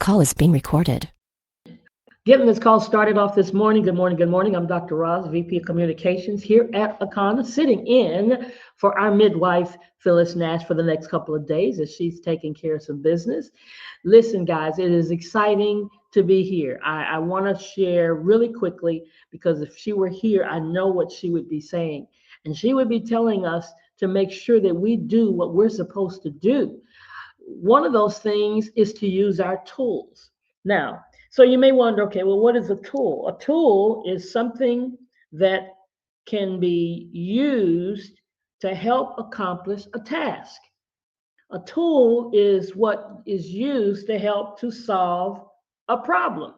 call is being recorded. Getting this call started off this morning. Good morning. Good morning. I'm Dr. Roz, VP of Communications here at Akana, sitting in for our midwife, Phyllis Nash, for the next couple of days as she's taking care of some business. Listen, guys, it is exciting to be here. I want to share really quickly because if she were here, I know what she would be saying. And she would be telling us to make sure that we do what we're supposed to do. One of those things is to use our tools. Now, so you may wonder, okay, well, what is a tool? A tool is something that can be used to help accomplish a task. A tool is what is used to help to solve a problem.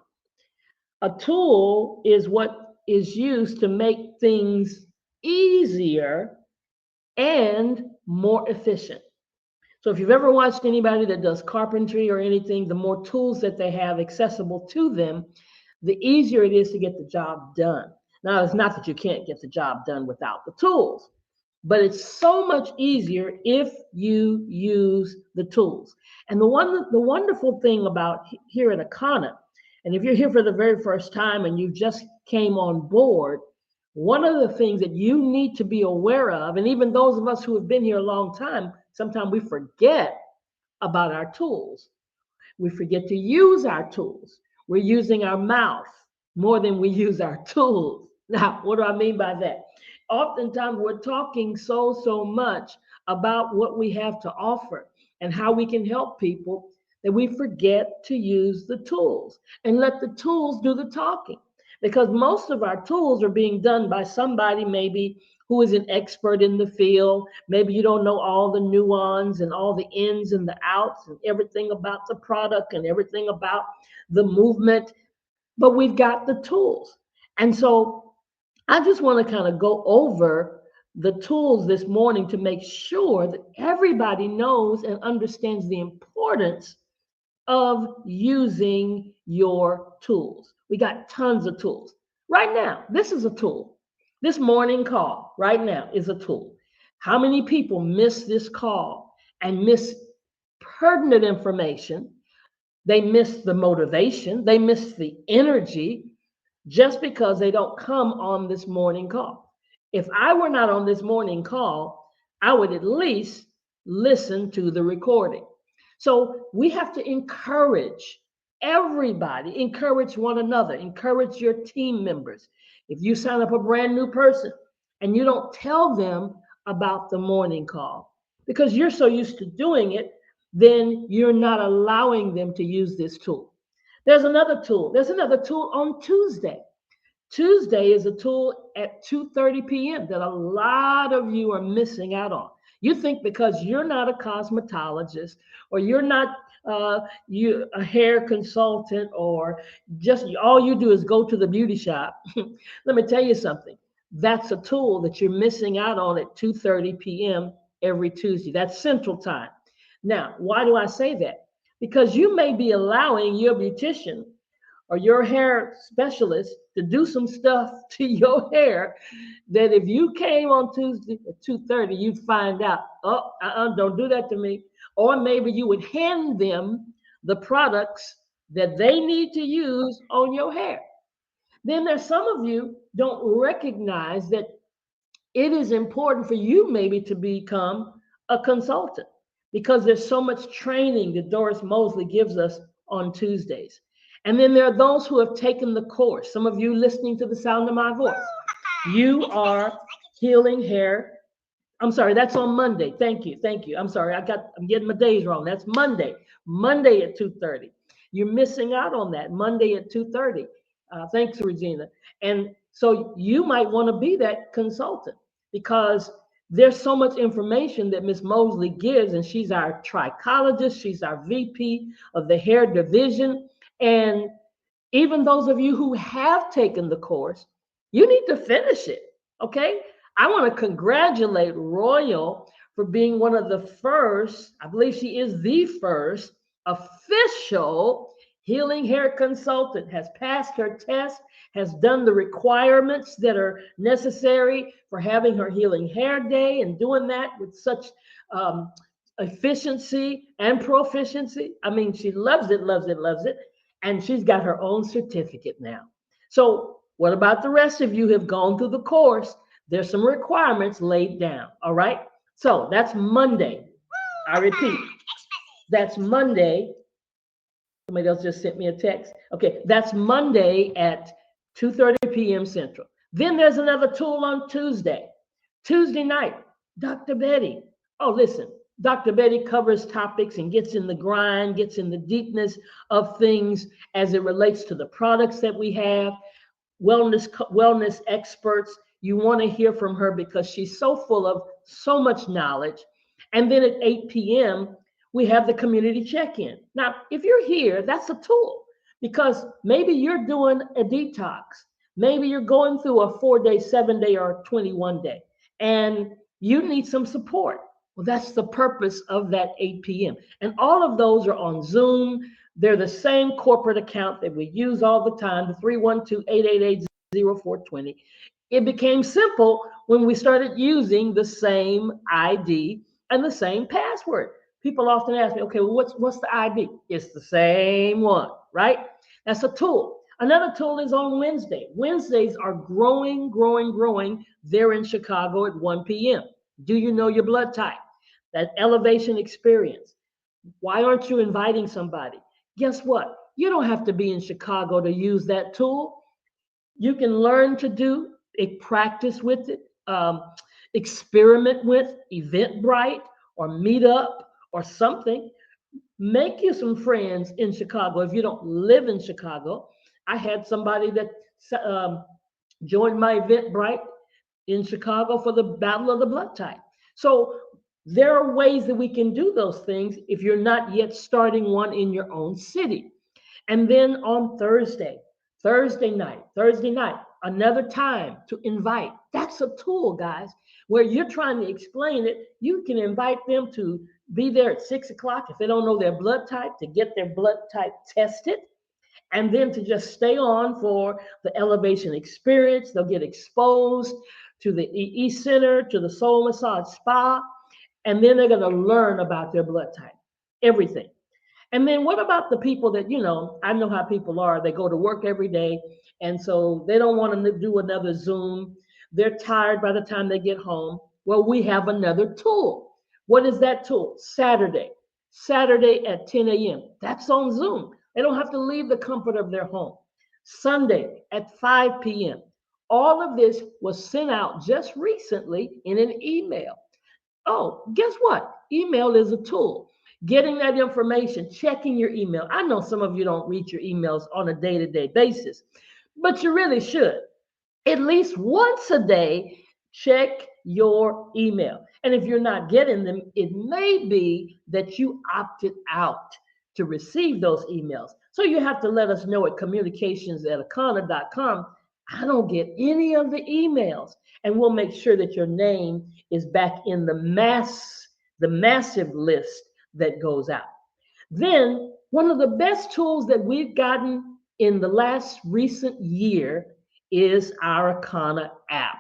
A tool is what is used to make things easier and more efficient. So if you've ever watched anybody that does carpentry or anything, the more tools that they have accessible to them, the easier it is to get the job done. Now, it's not that you can't get the job done without the tools, but it's so much easier if you use the tools. And the wonderful thing about here at Akana, and if you're here for the very first time and you just came on board, one of the things that you need to be aware of, and even those of us who have been here a long time, sometimes we forget about our tools. We forget to use our tools. We're using our mouth more than we use our tools. Now, what do I mean by that? Oftentimes we're talking so much about what we have to offer and how we can help people that we forget to use the tools and let the tools do the talking. Because most of our tools are being done by somebody maybe who is an expert in the field. Maybe you don't know all the nuance and all the ins and the outs and everything about the product and everything about the movement, but we've got the tools. And so I just want to kind of go over the tools this morning to make sure that everybody knows and understands the importance of using your tools. We got tons of tools. Right now, this is a tool. This morning call right now is a tool. How many people miss this call and miss pertinent information? They miss the motivation, they miss the energy just because they don't come on this morning call. If I were not on this morning call, I would at least listen to the recording. So we have to encourage everybody, encourage one another, encourage your team members. If you sign up a brand new person and you don't tell them about the morning call because you're so used to doing it, then you're not allowing them to use this tool. There's another tool. There's another tool on Tuesday. Tuesday is a tool at 2:30 p.m. that a lot of you are missing out on. You think because you're not a cosmetologist or you're not you a hair consultant or just all you do is go to the beauty shop. Let me tell you something. That's a tool that you're missing out on at 2:30 p.m. every Tuesday. That's Central Time. Now, why do I say that? Because you may be allowing your beautician or your hair specialist to do some stuff to your hair that if you came on Tuesday at 2:30, you'd find out, oh, don't do that to me. Or maybe you would hand them the products that they need to use on your hair. Then there's some of you don't recognize that it is important for you maybe to become a consultant because there's so much training that Doris Mosley gives us on Tuesdays. And then there are those who have taken the course. Some of you listening to the sound of my voice, you are healing hair. I'm sorry, that's on Monday. Thank you. Thank you. I'm sorry. I'm getting my days wrong. That's Monday. Monday at 2:30. You're missing out on that. Monday at 2:30. Thanks, Regina. And so you might want to be that consultant because there's so much information that Miss Mosley gives, and she's our trichologist, she's our VP of the hair division. And even those of you who have taken the course, you need to finish it. Okay. I want to congratulate Royal for being one of the first, I believe she is the first official healing hair consultant, has passed her test, has done the requirements that are necessary for having her healing hair day and doing that with such efficiency and proficiency. I mean, she loves it, loves it, loves it. And she's got her own certificate now. So, what about the rest of you who have gone through the course? There's some requirements laid down. All right. So, that's Monday. I repeat, that's Monday. Somebody else just sent me a text. Okay, that's Monday at 2:30 p.m. Central. Then there's another tool on Tuesday. Tuesday night, Dr. Betty. Oh, listen, Dr. Betty covers topics and gets in the grind, gets in the deepness of things as it relates to the products that we have, wellness experts. You want to hear from her because she's so full of so much knowledge. And then at 8 p.m., we have the community check-in. Now, if you're here, that's a tool because maybe you're doing a detox. Maybe you're going through a 4-day, 7-day, or 21-day, and you need some support. Well, that's the purpose of that 8 p.m. And all of those are on Zoom. They're the same corporate account that we use all the time, the 312-888-0420. It became simple when we started using the same ID and the same password. People often ask me, okay, well, what's the ID? It's the same one, right? That's a tool. Another tool is on Wednesday. Wednesdays are growing, growing, growing. They're in Chicago at 1 p.m. Do you know your blood type? That elevation experience. Why aren't you inviting somebody? Guess what? You don't have to be in Chicago to use that tool. You can learn to do a practice with it, experiment with Eventbrite or Meetup or something. Make you some friends in Chicago. If you don't live in Chicago, I had somebody that joined my Eventbrite in Chicago for the Battle of the Blood Type. So there are ways that we can do those things if you're not yet starting one in your own city. And then on Thursday night, another time to invite. That's a tool, guys, where you're trying to explain it. You can invite them to be there at 6 o'clock if they don't know their blood type, to get their blood type tested, and then to just stay on for the elevation experience. They'll get exposed to the EE Center, to the Soul Massage Spa, and then they're going to learn about their blood type, everything. And then what about the people that, I know how people are. They go to work every day, and so they don't want to do another Zoom. They're tired by the time they get home. Well, we have another tool. What is that tool? Saturday at 10 a.m. That's on Zoom. They don't have to leave the comfort of their home. Sunday at 5 p.m. All of this was sent out just recently in an email. Oh, guess what? Email is a tool. Getting that information, checking your email. I know some of you don't read your emails on a day-to-day basis, but you really should. At least once a day, check your email. And if you're not getting them, it may be that you opted out to receive those emails. So you have to let us know at communications@akana.com. I don't get any of the emails. And we'll make sure that your name is back in the massive list that goes out. Then one of the best tools that we've gotten in the last recent year is our Akana app.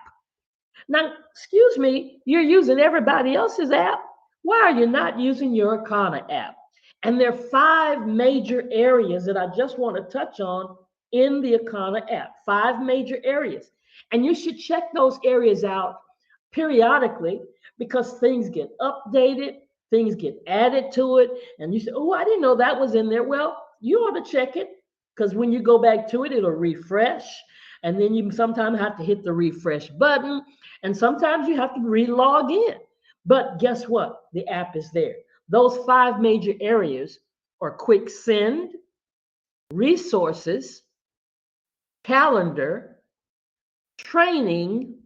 Now, excuse me, you're using everybody else's app. Why are you not using your Akana app? And there are 5 major areas that I just want to touch on in the Akana app. 5 major areas. And you should check those areas out periodically because things get updated, things get added to it. And you say, oh, I didn't know that was in there. Well, you ought to check it because when you go back to it, it'll refresh. And then you sometimes have to hit the refresh button. And sometimes you have to re-log in. But guess what? The app is there. Those 5 major areas are quick send, resources, calendar, training,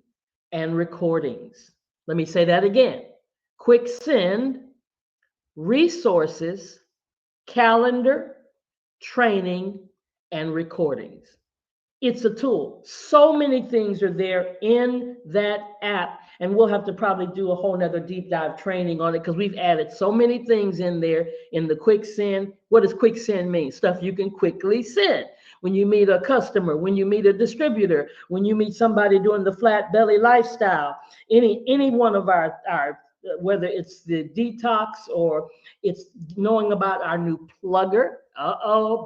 and recordings. Let me say that again. Quick send, resources, calendar, training, and recordings. It's a tool. So many things are there in that app. And we'll have to probably do a whole nother deep dive training on it because we've added so many things in there in the quick send. What does quick send mean? Stuff you can quickly send. When you meet a customer, when you meet a distributor, when you meet somebody doing the flat belly lifestyle, any one of our whether it's the detox or it's knowing about our new plugger.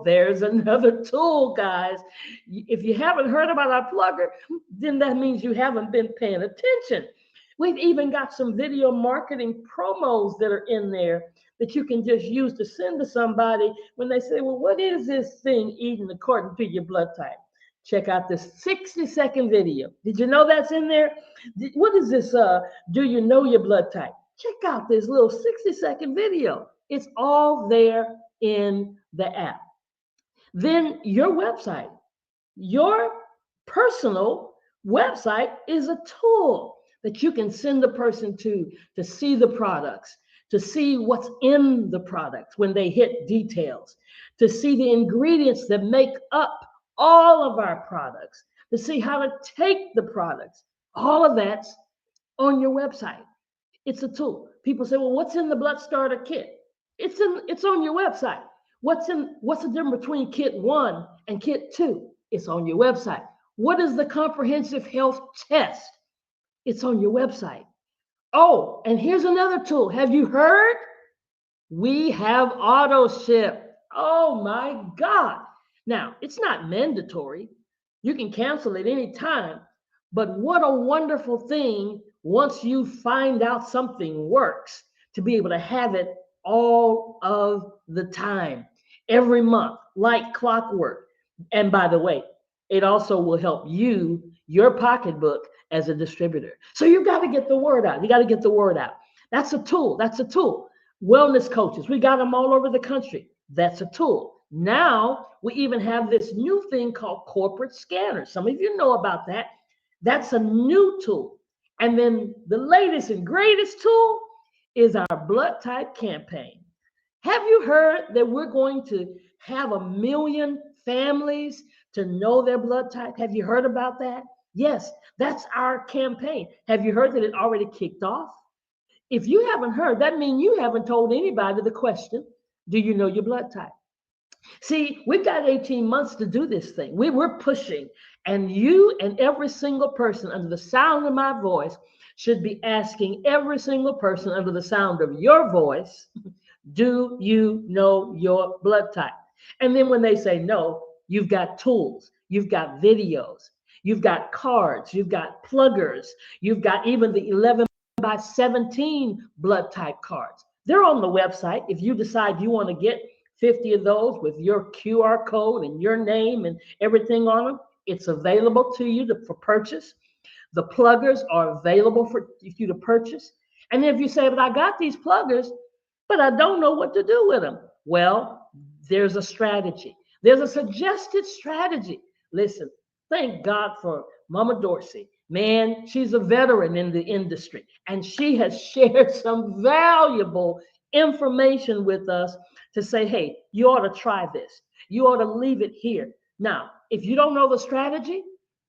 There's another tool, guys. If you haven't heard about our plugger, then that means you haven't been paying attention. We've even got some video marketing promos that are in there that you can just use to send to somebody when they say, well, what is this thing eating according to your blood type? Check out this 60-second video. Did you know that's in there? What is this? Do you know your blood type? Check out this little 60-second video. It's all there in the app. Then your website, your personal website is a tool that you can send the person to see the products, to see what's in the products when they hit details, to see the ingredients that make up all of our products, to see how to take the products. All of that's on your website. It's a tool. People say, well, what's in the Blood Starter Kit? It's on your website. What's the difference between Kit 1 and Kit 2? It's on your website. What is the comprehensive health test? It's on your website. Oh, and here's another tool. Have you heard? We have auto ship. Oh my God. Now, it's not mandatory. You can cancel at any time, but what a wonderful thing once you find out something works to be able to have it all of the time, every month, like clockwork. And by the way, it also will help you, your pocketbook, as a distributor. So you've got to get the word out. You got to get the word out. That's a tool. That's a tool. Wellness coaches, we got them all over the country. That's a tool. Now we even have this new thing called corporate scanners. Some of you know about that. That's a new tool. And then the latest and greatest tool is our blood type campaign. Have you heard that we're going to have 1 million families to know their blood type? Have you heard about that? Yes, that's our campaign. Have you heard that it already kicked off? If you haven't heard, that means you haven't told anybody the question, do you know your blood type? See, we've got 18 months to do this thing. We're pushing, and you and every single person under the sound of my voice should be asking every single person under the sound of your voice, do you know your blood type? And then when they say no, you've got tools, you've got videos, you've got cards, you've got pluggers, you've got even the 11x17 blood type cards. They're on the website. If you decide you want to get 50 of those with your QR code and your name and everything on them, it's available to you for purchase. The pluggers are available for you to purchase. And if you say, but I got these pluggers, but I don't know what to do with them. Well, there's a strategy. There's a suggested strategy. Listen, thank God for Mama Dorsey. Man, she's a veteran in the industry, and she has shared some valuable information with us to say, hey, you ought to try this. You ought to leave it here. Now, if you don't know the strategy,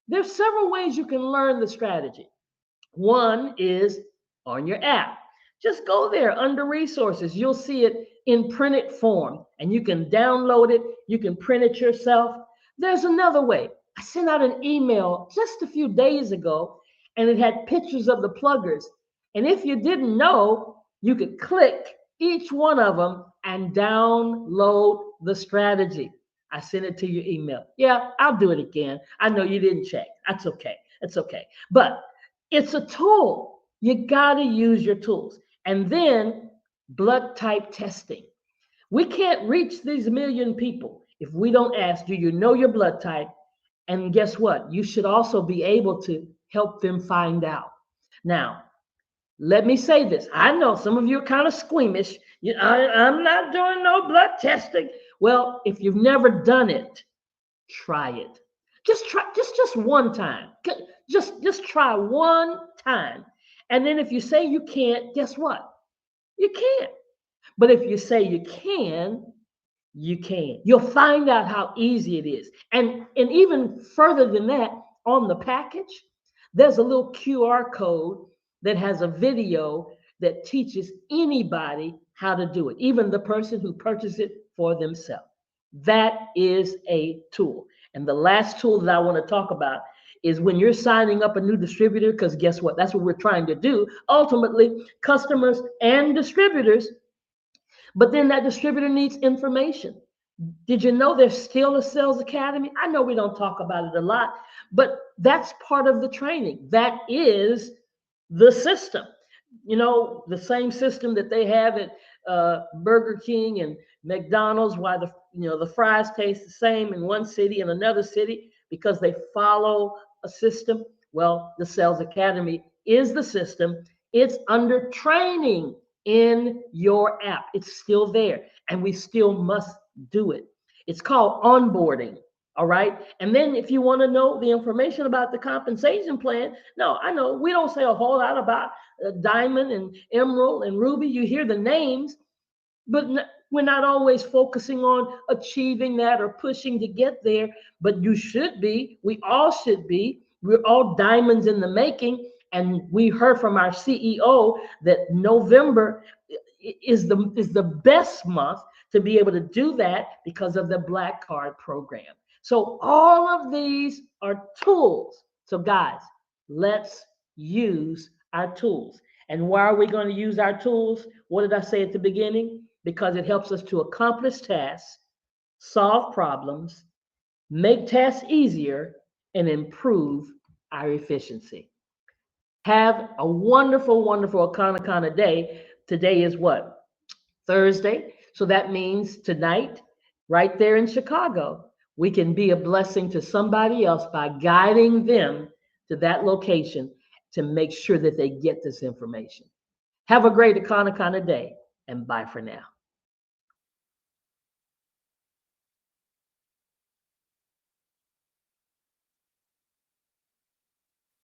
there's several ways you can learn the strategy. One is on your app. Just go there under resources. You'll see it in printed form, and you can download it. You can print it yourself. There's another way. I sent out an email just a few days ago, and it had pictures of the pluggers. And if you didn't know, you could click each one of them and download the strategy. I sent it to your email. Yeah, I'll do it again. I know you didn't check. That's okay. It's okay. But it's a tool. You got to use your tools. And then blood type testing. We can't reach these 1 million people if we don't ask, do you know your blood type? And guess what? You should also be able to help them find out. Now, let me say this. I know some of you are kind of squeamish. I'm not doing no blood testing. Well, if you've never done it, try it. Just try, just one time. Just try one time. And then if you say you can't, guess what? You can't. But if you say you can, you can. You'll find out how easy it is. And even further than that, on the package, there's a little QR code that has a video that teaches anybody how to do it, even the person who purchased it for themselves. That is a tool. And the last tool that I want to talk about is when you're signing up a new distributor, because guess what? That's what we're trying to do. Ultimately, customers and distributors, but then that distributor needs information. Did you know there's still a sales academy? I know we don't talk about it a lot, but that's part of the training. That is the system. You know, the same system that they have at Burger King and McDonald's, why the fries taste the same in one city and another city because they follow a system. Well, the Sales Academy is the system. It's under training in your app. It's still there, and we still must do it. It's called onboarding. All right. And then if you want to know the information about the compensation plan, no, I know we don't say a whole lot about Diamond and Emerald and Ruby. You hear the names, but we're not always focusing on achieving that or pushing to get there. But you should be. We all should be. We're all diamonds in the making. And we heard from our CEO that November is the best month to be able to do that because of the Black Card program. So all of these are tools. So guys, let's use our tools. And why are we going to use our tools? What did I say at the beginning? Because it helps us to accomplish tasks, solve problems, make tasks easier, and improve our efficiency. Have a wonderful, wonderful Akana day. Today is what? Thursday. So that means tonight, right there in Chicago, we can be a blessing to somebody else by guiding them to that location to make sure that they get this information. Have a great Akana day, and bye for now.